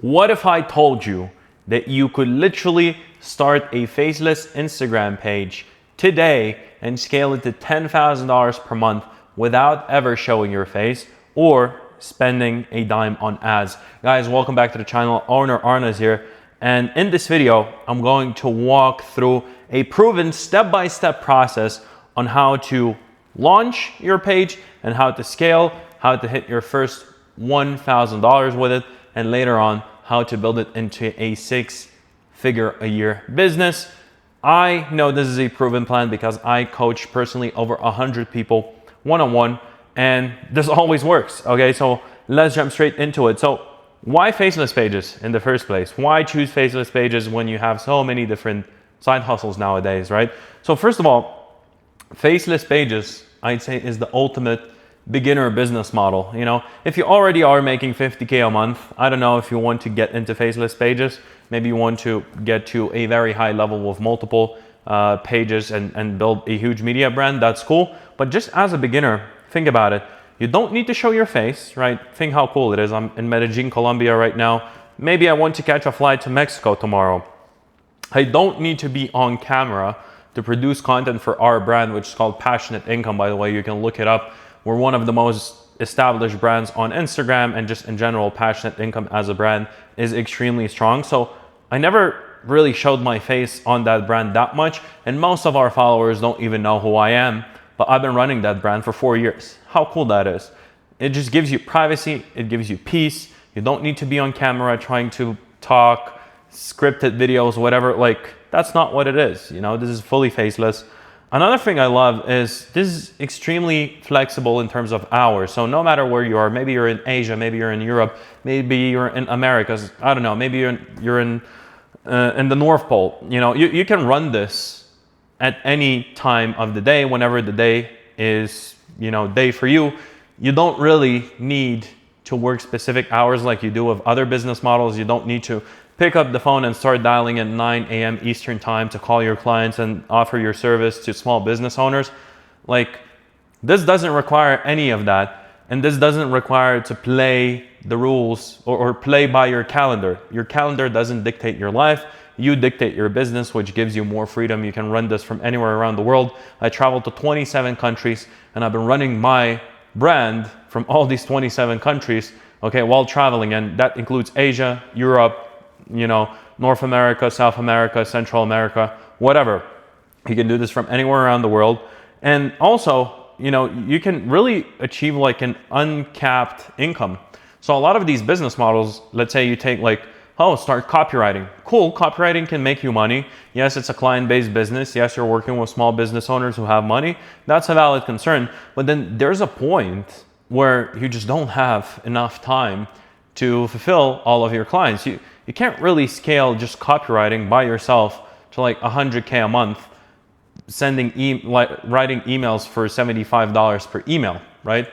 What if I told you that you could literally start a faceless Instagram page today and scale it to $10,000 per month without ever showing your face or spending a dime on ads? Guys, welcome back to the channel. Owner Arna's here. And in this video, I'm going to walk through a proven step-by-step process on how to launch your page and how to scale, how to hit your first $1,000 with it, and later on, how to build it into a six-figure-a-year business. I know this is a proven plan because I coach personally over 100 people one-on-one, and this always works, okay? So let's jump straight into it. So why faceless pages in the first place? Why choose faceless pages when you have so many different side hustles nowadays, right? So first of all, faceless pages, I'd say, is the ultimate beginner business model. You know, if you already are making 50K a month, I don't know if you want to get into faceless pages. Maybe you want to get to a very high level with multiple pages and build a huge media brand. That's cool. But just as a beginner, think about it. You don't need to show your face, right? Think how cool it is. I'm in Medellin, Colombia right now. Maybe I want to catch a flight to Mexico tomorrow. I don't need to be on camera to produce content for our brand, which is called Passionate Income. By the way, you can look it up. We're one of the most established brands on Instagram, and just in general, Passionate Income as a brand is extremely strong. So I never really showed my face on that brand that much, and most of our followers don't even know who I am, but I've been running that brand for 4 years. How cool that is. It just gives you privacy, it gives you peace. You don't need to be on camera trying to talk, scripted videos, whatever. Like, that's not what it is. You know, this is fully faceless. Another thing I love is this is extremely flexible in terms of hours. So no matter where you are, maybe you're in Asia, maybe you're in Europe, maybe you're in Americas, I don't know, maybe you're in the North Pole. You know, you can run this at any time of the day, whenever the day is, you know, day for you. You don't really need to work specific hours like you do with other business models. You don't need to pick up the phone and start dialing at 9 a.m. Eastern time to call your clients and offer your service to small business owners. Like, this doesn't require any of that. And this doesn't require to play the rules or play by your calendar. Your calendar doesn't dictate your life. You dictate your business, which gives you more freedom. You can run this from anywhere around the world. I traveled to 27 countries and I've been running my brand from all these 27 countries, okay, while traveling. And that includes Asia, Europe, you know, North America, South America, Central America, whatever. You can do this from anywhere around the world. And also, you know, you can really achieve like an uncapped income. So a lot of these business models, let's say you take like, oh, start copywriting. Cool, copywriting can make you money. Yes, it's a client-based business. Yes, you're working with small business owners who have money. That's a valid concern. But then there's a point where you just don't have enough time to fulfill all of your clients. You can't really scale just copywriting by yourself to like 100K a month, writing emails for $75 per email, right?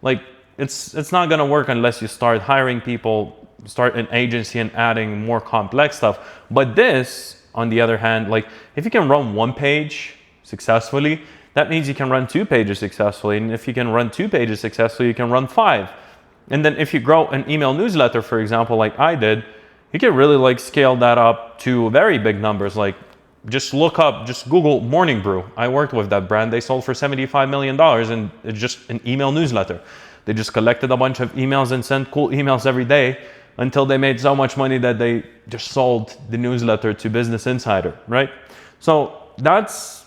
Like, it's not gonna work unless you start hiring people, start an agency and adding more complex stuff. But this, on the other hand, like, if you can run one page successfully, that means you can run 2 pages successfully. And if you can run 2 pages successfully, you can run 5. And then if you grow an email newsletter, for example, like I did, you can really like scale that up to very big numbers. Like, just Google Morning Brew. I worked with that brand. They sold for $75 million, and it's just an email newsletter. They just collected a bunch of emails and sent cool emails every day until they made so much money that they just sold the newsletter to Business Insider, right? So that's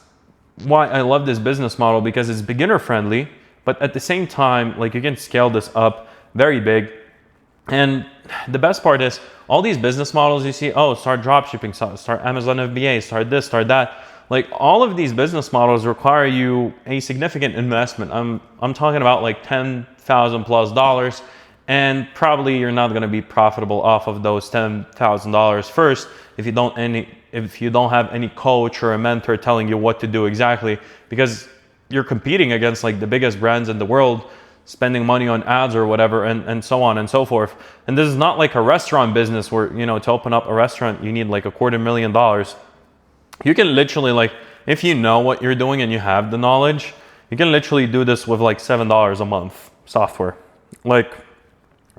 why I love this business model, because it's beginner friendly, but at the same time, like, you can scale this up very big. And the best part is, all these business models you see, oh, start dropshipping, start Amazon FBA, start this, start that. Like, all of these business models require you a significant investment. I'm talking about like $10,000+ and probably you're not going to be profitable off of those $10,000 first if you don't have any coach or a mentor telling you what to do exactly, because you're competing against like the biggest brands in the world, spending money on ads or whatever, and so on and so forth. And this is not like a restaurant business where, you know, to open up a restaurant, you need like $250,000. You can literally, like, if you know what you're doing and you have the knowledge, you can literally do this with like $7 a month software. Like,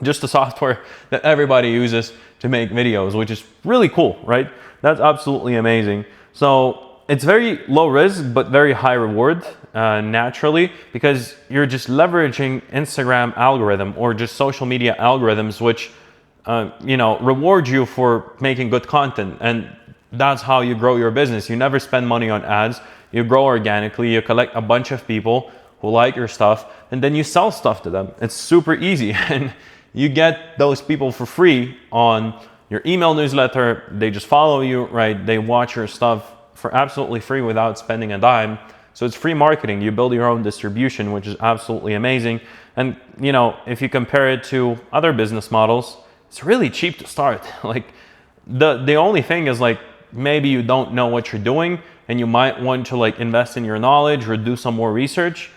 just the software that everybody uses to make videos, which is really cool, right? That's absolutely amazing. So it's very low risk, but very high reward naturally, because you're just leveraging Instagram algorithm or just social media algorithms, which reward you for making good content. And that's how you grow your business. You never spend money on ads. You grow organically. You collect a bunch of people who like your stuff, and then you sell stuff to them. It's super easy. And you get those people for free on your email newsletter. They just follow you, right? They watch your stuff for absolutely free without spending a dime. So it's free marketing. You build your own distribution, which is absolutely amazing. And if you compare it to other business models, it's really cheap to start. Like the only thing is, like, maybe you don't know what you're doing and you might want to like invest in your knowledge or do some more research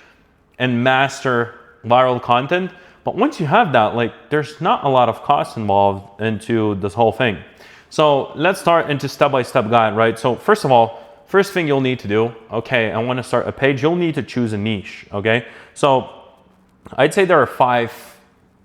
and master viral content. But once you have that, like, there's not a lot of cost involved into this whole thing. So let's start into step-by-step guide, right? So first of all, first thing you'll need to do, okay, I want to start a page. You'll need to choose a niche, okay? So I'd say there are 5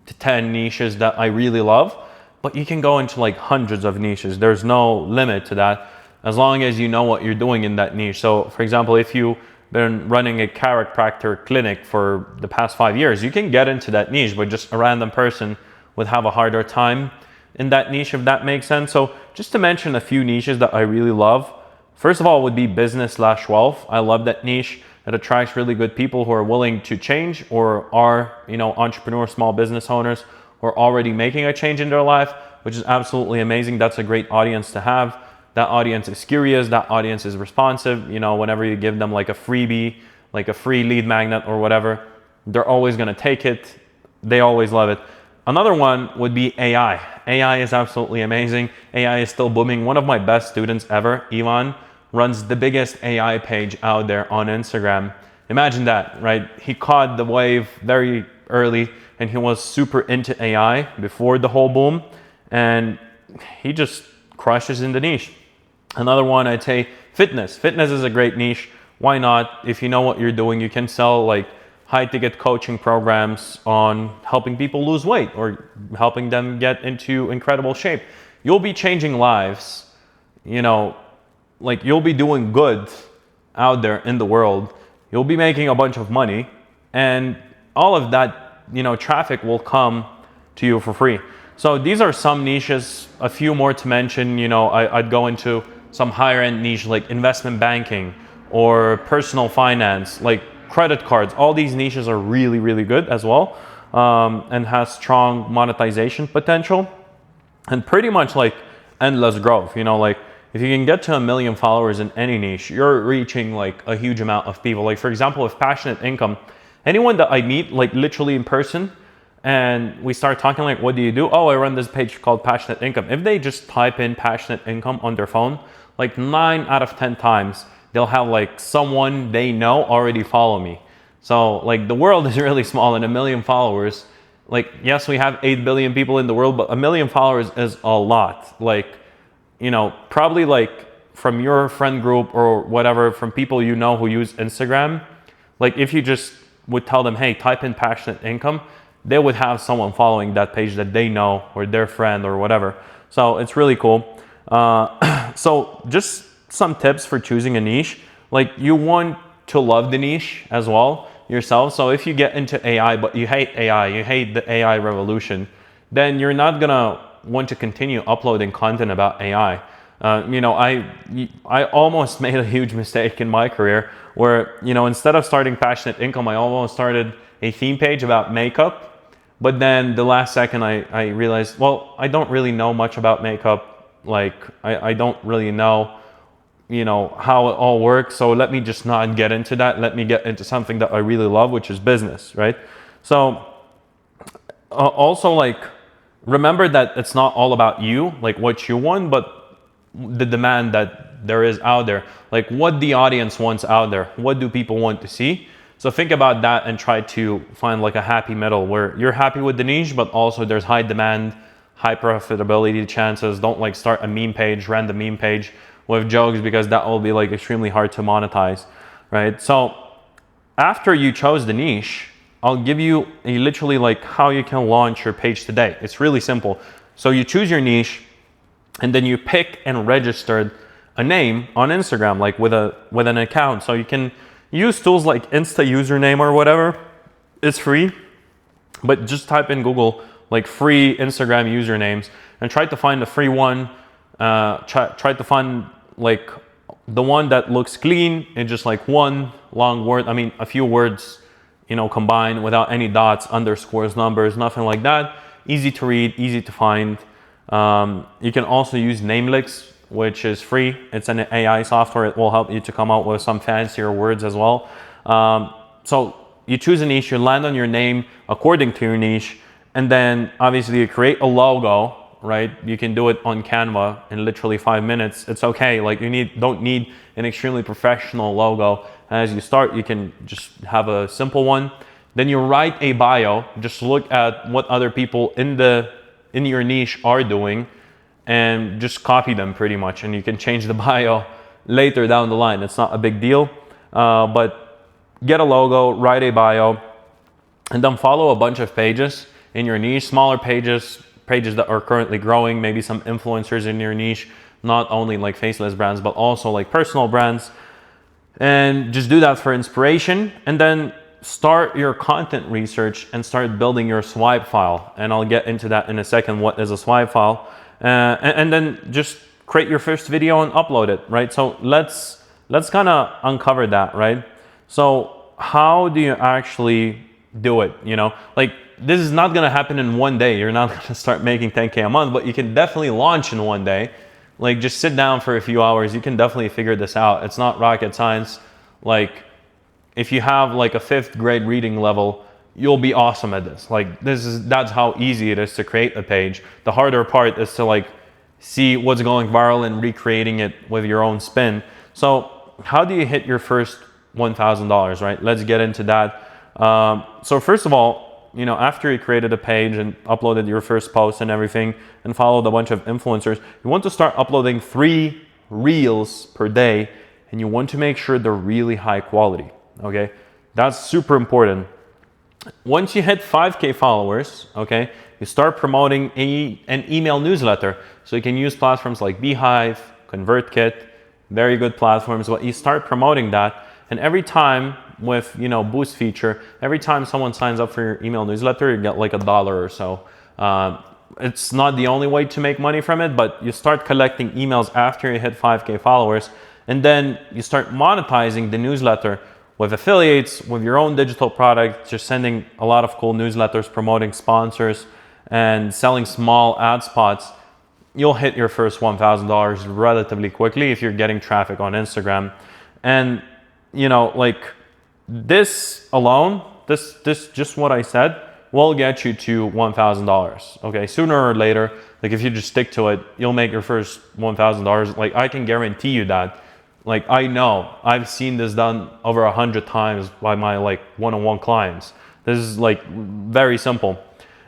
to 10 niches that I really love, but you can go into like hundreds of niches. There's no limit to that as long as you know what you're doing in that niche. So for example, if you've been running a chiropractor clinic for the past 5 years, you can get into that niche, but just a random person would have a harder time in that niche, if that makes sense. So just to mention a few niches that I really love, first of all would be business/wealth. I love that niche. It attracts really good people who are willing to change or are, entrepreneurs, small business owners who are already making a change in their life, which is absolutely amazing. That's a great audience to have. That audience is curious. That audience is responsive. Whenever you give them like a freebie, like a free lead magnet or whatever, they're always going to take it. They always love it. Another one would be AI. AI is absolutely amazing. AI is still booming. One of my best students ever, Ivan, runs the biggest AI page out there on Instagram. Imagine that, right? He caught the wave very early and he was super into AI before the whole boom, and he just crushes in the niche. Another one, I'd say fitness. Fitness is a great niche. Why not? If you know what you're doing, you can sell like high ticket coaching programs on helping people lose weight or helping them get into incredible shape. You'll be changing lives, like you'll be doing good out there in the world. You'll be making a bunch of money, and all of that, traffic will come to you for free. So these are some niches, a few more to mention. I'd go into some higher end niche like investment banking or personal finance, like credit cards. All these niches are really, really good as well, and has strong monetization potential and pretty much like endless growth. Like if you can get to 1 million followers in any niche, you're reaching like a huge amount of people. Like for example, with passionate income, anyone that I meet like literally in person and we start talking like, what do you do? Oh, I run this page called Passionate Income. If they just type in passionate income on their phone, like 9 out of 10 times, they'll have like someone they know already follow me. So like the world is really small, and 1 million followers, like yes, we have 8 billion people in the world, but 1 million followers is a lot. Like, probably like from your friend group or whatever, from people who use Instagram, like if you just would tell them, hey, type in passionate income, they would have someone following that page that they know or their friend or whatever. So it's really cool. So just some tips for choosing a niche. Like you want to love the niche as well yourself. So if you get into AI, but you hate AI, you hate the AI revolution, then you're not gonna want to continue uploading content about AI. I almost made a huge mistake in my career where, instead of starting Passionate Income, I almost started a theme page about makeup. But then the last second I realized, well, I don't really know much about makeup. Like I don't really know, how it all works. So let me just not get into that. Let me get into something that I really love, which is business, right? So also like, remember that it's not all about you, like what you want, but the demand that there is out there, like what the audience wants out there. What do people want to see? So think about that and try to find like a happy middle where you're happy with the niche, but also there's high demand, high profitability chances. Don't like start a meme page, random meme page with jokes, because that will be like extremely hard to monetize, right? So after you chose the niche, I'll give you literally like how you can launch your page today. It's really simple. So you choose your niche, and then you pick and register a name on Instagram, like with an account. So you can use tools like Insta username or whatever. It's free, but just type in Google like free Instagram usernames and try to find the free one. Try to find like the one that looks clean and just like one long word. I mean, a few words, combined without any dots, underscores, numbers, nothing like that. Easy to read, easy to find. You can also use Namelix, which is free. It's an AI software. It will help you to come out with some fancier words as well. So you choose a niche, you land on your name according to your niche, and then obviously you create a logo, right? You can do it on Canva in literally 5 minutes. It's okay. Like don't need an extremely professional logo. As you start, you can just have a simple one. Then you write a bio. Just look at what other people in your niche are doing and just copy them pretty much. And you can change the bio later down the line. It's not a big deal. But get a logo, write a bio, and then follow a bunch of pages in your niche, smaller pages that are currently growing, maybe some influencers in your niche, not only like faceless brands, but also like personal brands. And just do that for inspiration, and then start your content research and start building your swipe file. And I'll get into that in a second, what is a swipe file. And then just create your first video and upload it, right? So let's kind of uncover that, right? So how do you actually do it? Like this is not going to happen in one day. You're not going to start making 10K a month, but you can definitely launch in one day. Like just sit down for a few hours. You can definitely figure this out. It's not rocket science. Like if you have like a 5th grade reading level, you'll be awesome at this. Like that's how easy it is to create a page. The harder part is to like see what's going viral and recreating it with your own spin. So how do you hit your first $1,000, right? Let's get into that. So first of all, after you created a page and uploaded your first post and everything and followed a bunch of influencers, you want to start uploading 3 reels per day, and you want to make sure they're really high quality, okay? That's super important. Once you hit 5K followers, okay, you start promoting an email newsletter. So you can use platforms like Beehive, ConvertKit, very good platforms, but you start promoting that. And every time with, boost feature, every time someone signs up for your email newsletter, you get like $1 or so. It's not the only way to make money from it, but you start collecting emails after you hit 5K followers, and then you start monetizing the newsletter with affiliates, with your own digital product, just sending a lot of cool newsletters, promoting sponsors, and selling small ad spots. You'll hit your first $1,000 relatively quickly if you're getting traffic on Instagram. And like this alone, this just what I said will get you to $1,000. Okay, sooner or later, like if you just stick to it, you'll make your first $1,000. Like I can guarantee you that. Like I know, I've seen this done over 100 times by my like one-on-one clients. This is like very simple.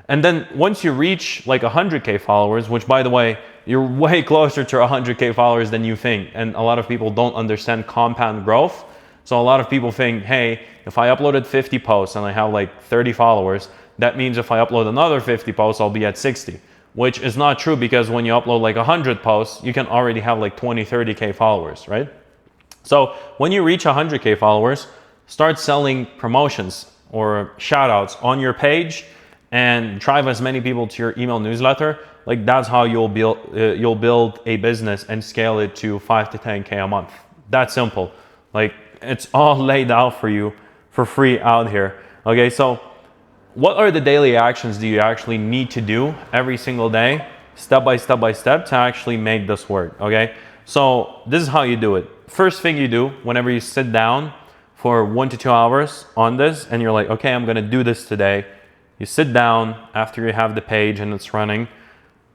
And then once you reach like 100K followers, which by the way, you're way closer to 100K followers than you think. And a lot of people don't understand compound growth. So a lot of people think, hey, if I uploaded 50 posts and I have like 30 followers, that means if I upload another 50 posts, I'll be at 60, which is not true, because when you upload like 100 posts, you can already have like 20, 30K followers, right? So when you reach 100K followers, start selling promotions or shout outs on your page and drive as many people to your email newsletter. Like that's how you'll build a business and scale it to 5 to 10K a month. That's simple. Like it's all laid out for you for free out here. Okay, so what are the daily actions do you actually need to do every single day, step by step to actually make this work? Okay, so this is how you do it. First thing you do whenever you sit down for 1 to 2 hours on this and you're like, okay, I'm gonna do this today. You sit down after you have the page and it's running.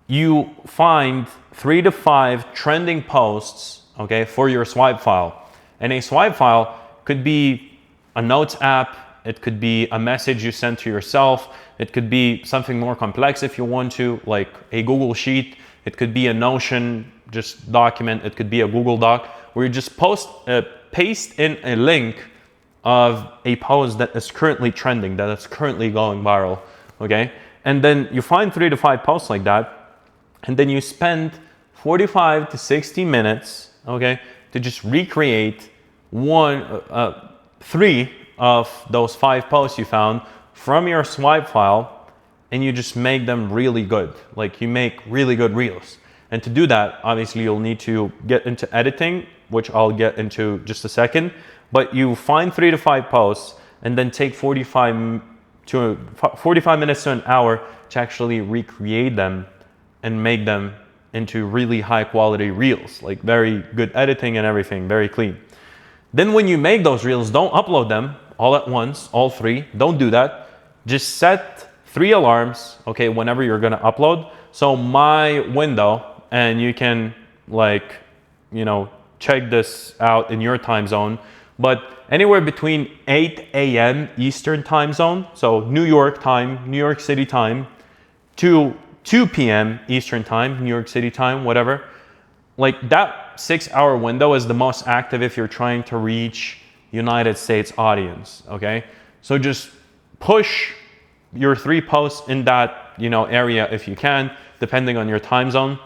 You find 3 to 5 trending posts, okay, for your swipe file. And a swipe file could be a notes app, it could be a message you send to yourself, it could be something more complex if you want to, like a Google Sheet, it could be a Notion just document, it could be a Google Doc, where you just paste in a link of a post that is currently trending, that is currently going viral, okay? And then you find 3 to 5 posts like that, and then you spend 45 to 60 minutes, okay, to just recreate 3 of those 5 posts you found from your swipe file, and you just make them really good. Like, you make really good reels. And to do that, obviously you'll need to get into editing, which I'll get into just a second. But you find 3 to 5 posts and then take 45 minutes to an hour to actually recreate them and make them into really high quality reels, like very good editing and everything, very clean. Then when you make those reels, don't upload them all at once, all 3. Don't do that. Just set 3 alarms, okay, whenever you're gonna upload. So my window, and you can like, check this out in your time zone, but anywhere between 8 a.m. Eastern time zone, so New York time, New York City time, to 2 p.m. Eastern time, New York City time, whatever. Like, that 6-hour window is the most active if you're trying to reach United States audience, okay? So just push your 3 posts in that, area if you can, depending on your time zone.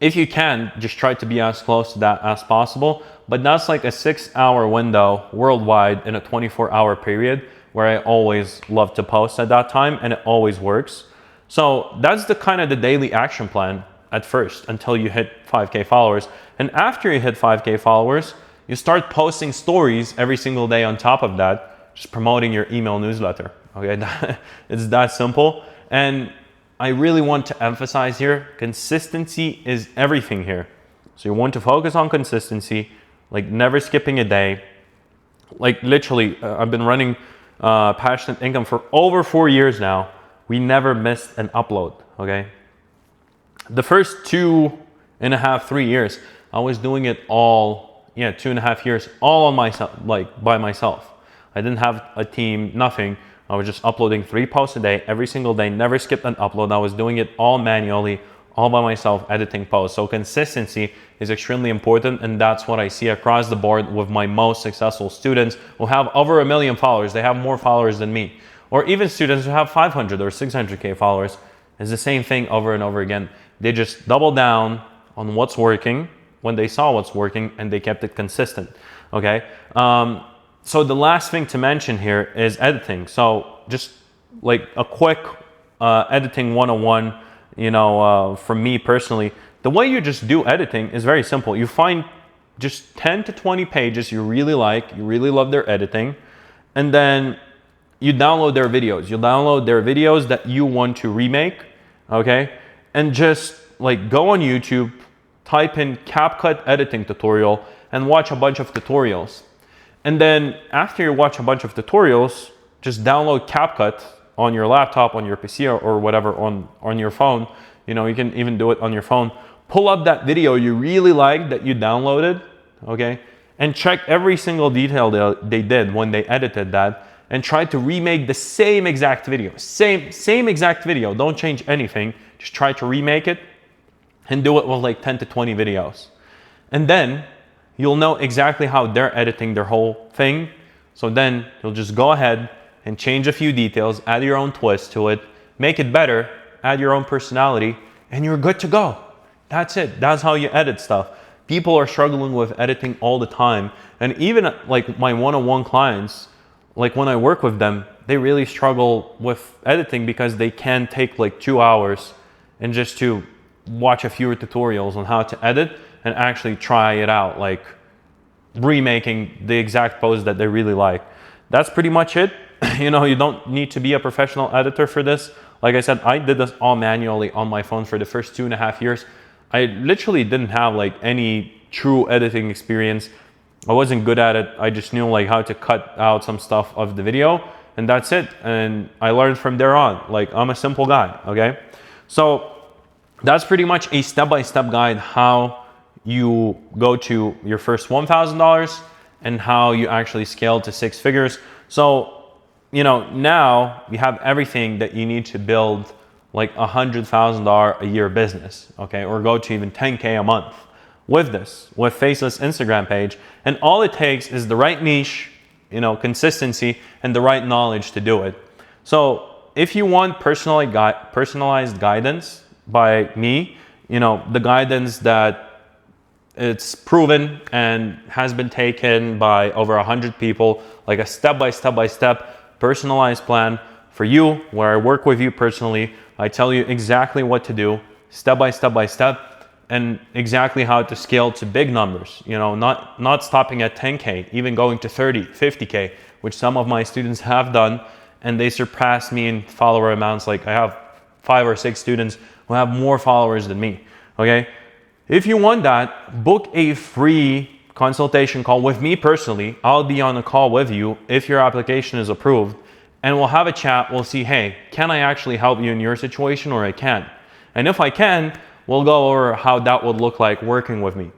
If you can, just try to be as close to that as possible. But that's like a 6-hour window worldwide in a 24-hour period where I always love to post at that time, and it always works. So that's the kind of the daily action plan at first until you hit 5K followers. And after you hit 5K followers, you start posting stories every single day on top of that, just promoting your email newsletter. Okay, it's that simple. And I really want to emphasize here, consistency is everything here. So you want to focus on consistency, like never skipping a day. Like literally, I've been running Passionate Income for over 4 years now. We never missed an upload, okay? The first 2.5, 3 years, I was doing it all, 2.5 years, all on myself, like by myself. I didn't have a team, nothing. I was just uploading 3 posts a day, every single day, never skipped an upload. I was doing it all manually, all by myself, editing posts. So consistency is extremely important, and that's what I see across the board with my most successful students who have over 1 million followers. They have more followers than me. Or even students who have 500 or 600K followers. It's the same thing over and over again. They just double down on what's working when they saw what's working, and they kept it consistent, okay? So the last thing to mention here is editing. So just like a quick editing 101, from me personally, the way you just do editing is very simple. You find just 10 to 20 pages you really like, you really love their editing, and then you download their videos. You download their videos that you want to remake, okay? And just like go on YouTube, type in CapCut editing tutorial, and watch a bunch of tutorials. And then after you watch a bunch of tutorials, just download CapCut on your laptop, on your PC, or whatever, on your phone. You can even do it on your phone. Pull up that video you really like that you downloaded, okay? And check every single detail they did when they edited that, and try to remake the same exact video. Same exact video. Don't change anything. Just try to remake it and do it with like 10 to 20 videos. And then you'll know exactly how they're editing their whole thing. So then you'll just go ahead and change a few details, add your own twist to it, make it better, add your own personality, and you're good to go. That's it. That's how you edit stuff. People are struggling with editing all the time. And even like my one-on-one clients, like when I work with them, they really struggle with editing because they can take like 2 hours and just to watch a few tutorials on how to edit and actually try it out, like remaking the exact pose that they really like. That's pretty much it. You don't need to be a professional editor for this. Like I said, I did this all manually on my phone for the first 2.5 years. I literally didn't have like any true editing experience. I wasn't good at it. I just knew like how to cut out some stuff of the video, and that's it. And I learned from there on. Like, I'm a simple guy, okay? So that's pretty much a step-by-step guide how you go to your first $1,000 and how you actually scale to 6 figures. So, now you have everything that you need to build like $100,000 a year business, okay? Or go to even 10K a month, with Faceless Instagram page. And all it takes is the right niche, consistency, and the right knowledge to do it. So if you want personalized guidance by me, the guidance that it's proven and has been taken by over 100 people, like a step-by-step personalized plan for you, where I work with you personally. I tell you exactly what to do, step by step, and exactly how to scale to big numbers, not stopping at 10K, even going to 30, 50K, which some of my students have done, and they surpass me in follower amounts. Like I have 5 or 6 students who have more followers than me, okay? If you want that, book a free consultation call with me personally. I'll be on a call with you if your application is approved, and we'll have a chat. We'll see, hey, can I actually help you in your situation, or I can't? And if I can, we'll go over how that would look like working with me.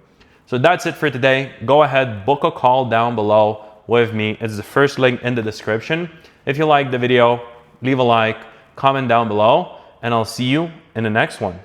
So that's it for today. Go ahead, book a call down below with me. It's the first link in the description. If you like the video, leave a like, comment down below, and I'll see you in the next one.